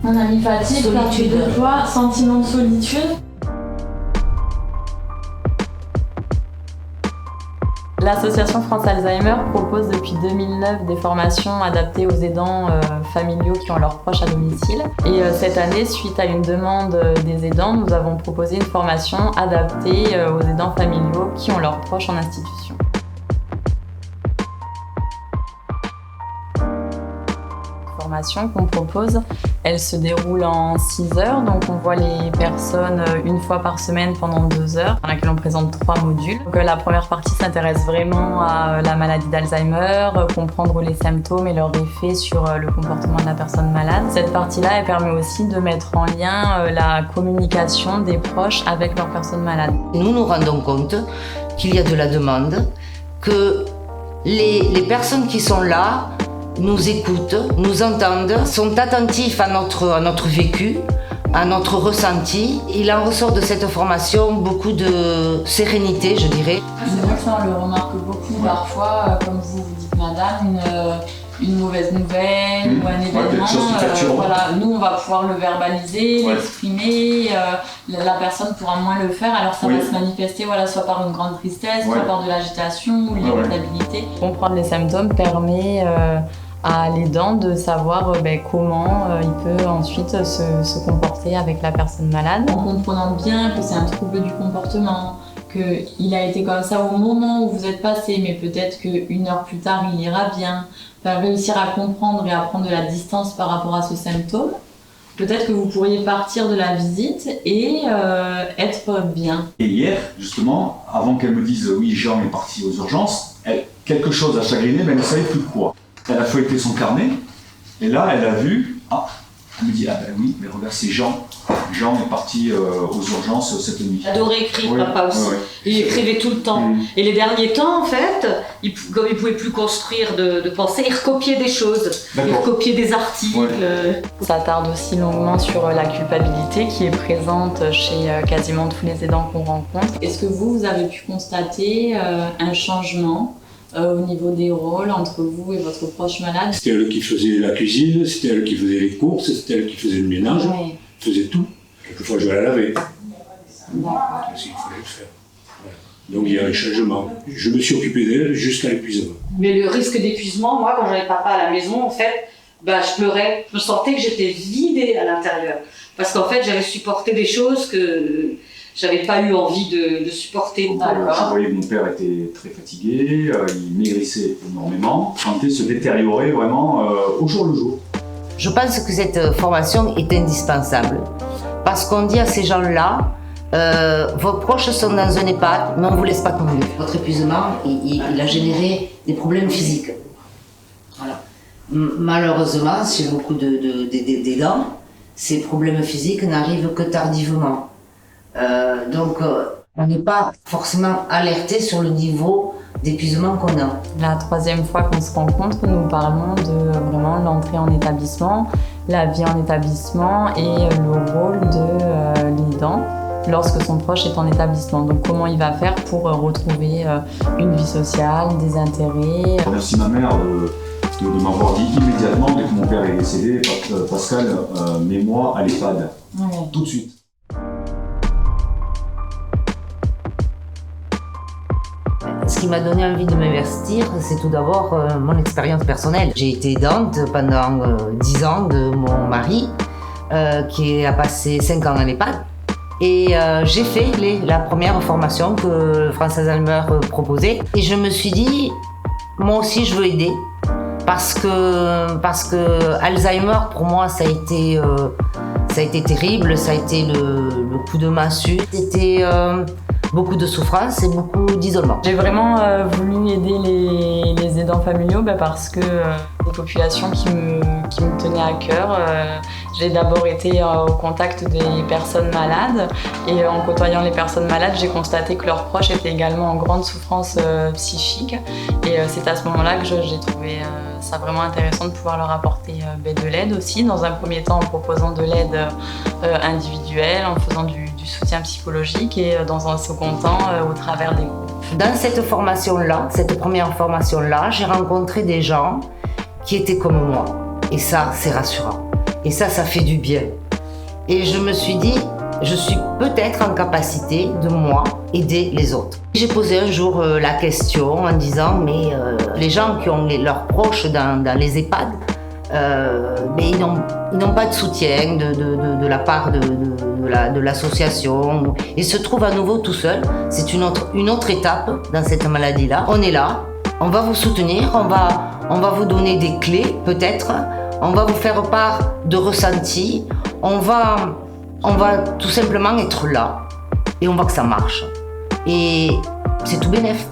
On a mis fatigue, perte de poids, sentiment de solitude. L'association France Alzheimer propose depuis 2009 des formations adaptées aux aidants familiaux qui ont leurs proches à domicile. Et cette année, suite à une demande des aidants, nous avons proposé une formation adaptée aux aidants familiaux qui ont leurs proches en institution. La formation qu'on propose, elle se déroule en 6 heures, donc on voit les personnes une fois par semaine pendant 2 heures, dans laquelle on présente 3 modules. Donc, la première partie s'intéresse vraiment à la maladie d'Alzheimer, comprendre les symptômes et leurs effets sur le comportement de la personne malade. Cette partie-là, elle permet aussi de mettre en lien la communication des proches avec leurs personnes malades. Nous nous rendons compte qu'il y a de la demande, que les personnes qui sont là nous écoutent, nous entendent, sont attentifs à notre vécu, à notre ressenti. Il en ressort de cette formation beaucoup de sérénité, je dirais. C'est vrai que ça, on le remarque beaucoup parfois, comme vous dites madame, une mauvaise nouvelle ou un événement. Voilà, nous on va pouvoir le verbaliser, l'exprimer, la personne pourra moins le faire, alors ça va se manifester soit par une grande tristesse, soit par de l'agitation ou l'irritabilité. Comprendre les symptômes permet à l'aidant de savoir comment il peut ensuite se comporter avec la personne malade. En comprenant bien que c'est un trouble du comportement, qu'il a été comme ça au moment où vous êtes passé, mais peut-être qu'une heure plus tard il ira bien, réussir à comprendre et à prendre de la distance par rapport à ce symptôme, peut-être que vous pourriez partir de la visite et être bien. Et hier, justement, avant qu'elle me dise « oui, Jean est parti aux urgences », quelque chose a chagriné, mais elle ne savait plus quoi. Elle a feuilleté son carnet, et là, elle a vu, elle me dit « ah ben oui, mais regarde, c'est Jean. Jean est parti aux urgences cette nuit. » J'adorais écrire, papa aussi. Il écrivait tout le temps. Et les derniers temps, en fait, comme il ne pouvait plus construire de pensée, il recopiait des choses. Il recopiait des articles. Ça tarde aussi longuement sur la culpabilité qui est présente chez quasiment tous les aidants qu'on rencontre. Est-ce que vous avez pu constater un changement au niveau des rôles entre vous et votre proche malade? C'était elle qui faisait la cuisine, c'était elle qui faisait les courses, c'était elle qui faisait le ménage, faisait tout. Quelquefois je la lavais. Parce qu'il fallait le faire. Donc il y a un changement. Je me suis occupé d'elle jusqu'à l'épuisement. Mais le risque d'épuisement, moi quand j'avais papa à la maison, en fait, je pleurais. Je sentais que j'étais vidée à l'intérieur. Parce qu'en fait j'avais supporté des choses que j'avais pas eu envie de supporter. Je voyais que mon père était très fatigué, il maigrissait énormément, sa santé se détériorait vraiment au jour le jour. Je pense que cette formation est indispensable parce qu'on dit à ces gens-là vos proches sont dans un EHPAD, mais on ne vous laisse pas tomber. Votre épuisement, il a généré des problèmes physiques. Voilà. Malheureusement, chez beaucoup d'aidants, ces problèmes physiques n'arrivent que tardivement. Donc, on n'est pas forcément alerté sur le niveau d'épuisement qu'on a. La 3e fois qu'on se rencontre, nous parlons de vraiment l'entrée en établissement, la vie en établissement et le rôle de l'aidant lorsque son proche est en établissement. Donc comment il va faire pour retrouver une vie sociale, des intérêts. Merci ma mère de m'avoir dit immédiatement, dès que mon père est décédé, Pascal, mets-moi à l'EHPAD, tout de suite. Ce qui m'a donné envie de m'investir, c'est tout d'abord mon expérience personnelle. J'ai été aidante pendant 10 ans de mon mari, qui a passé 5 ans à l'EHPAD. Et j'ai fait la première formation que France Alzheimer proposait. Et je me suis dit, moi aussi je veux aider. Parce que Alzheimer, pour moi, ça a été terrible, ça a été le coup de massue. C'était beaucoup de souffrance et beaucoup d'isolement. J'ai vraiment voulu aider les aidants familiaux parce que c'est une population qui me tenait à cœur. J'ai d'abord été au contact des personnes malades et en côtoyant les personnes malades, j'ai constaté que leurs proches étaient également en grande souffrance psychique. Et c'est à ce moment-là que j'ai trouvé ça vraiment intéressant de pouvoir leur apporter de l'aide aussi, dans un premier temps en proposant de l'aide individuelle, en faisant du soutien psychologique et dans un second temps au travers des groupes. Dans cette formation-là, cette première formation-là, j'ai rencontré des gens qui étaient comme moi. Et ça, c'est rassurant. Et ça fait du bien. Et je me suis dit, je suis peut-être en capacité de, moi, aider les autres. J'ai posé un jour la question en disant, mais les gens qui ont leurs proches dans les EHPAD, mais ils n'ont pas de soutien de la part de l'association. Ils se trouvent à nouveau tout seuls. C'est une autre étape dans cette maladie-là. On est là, on va vous soutenir, on va vous donner des clés peut-être, on va vous faire part de ressentis, on va tout simplement être là et on voit que ça marche. Et c'est tout bénef.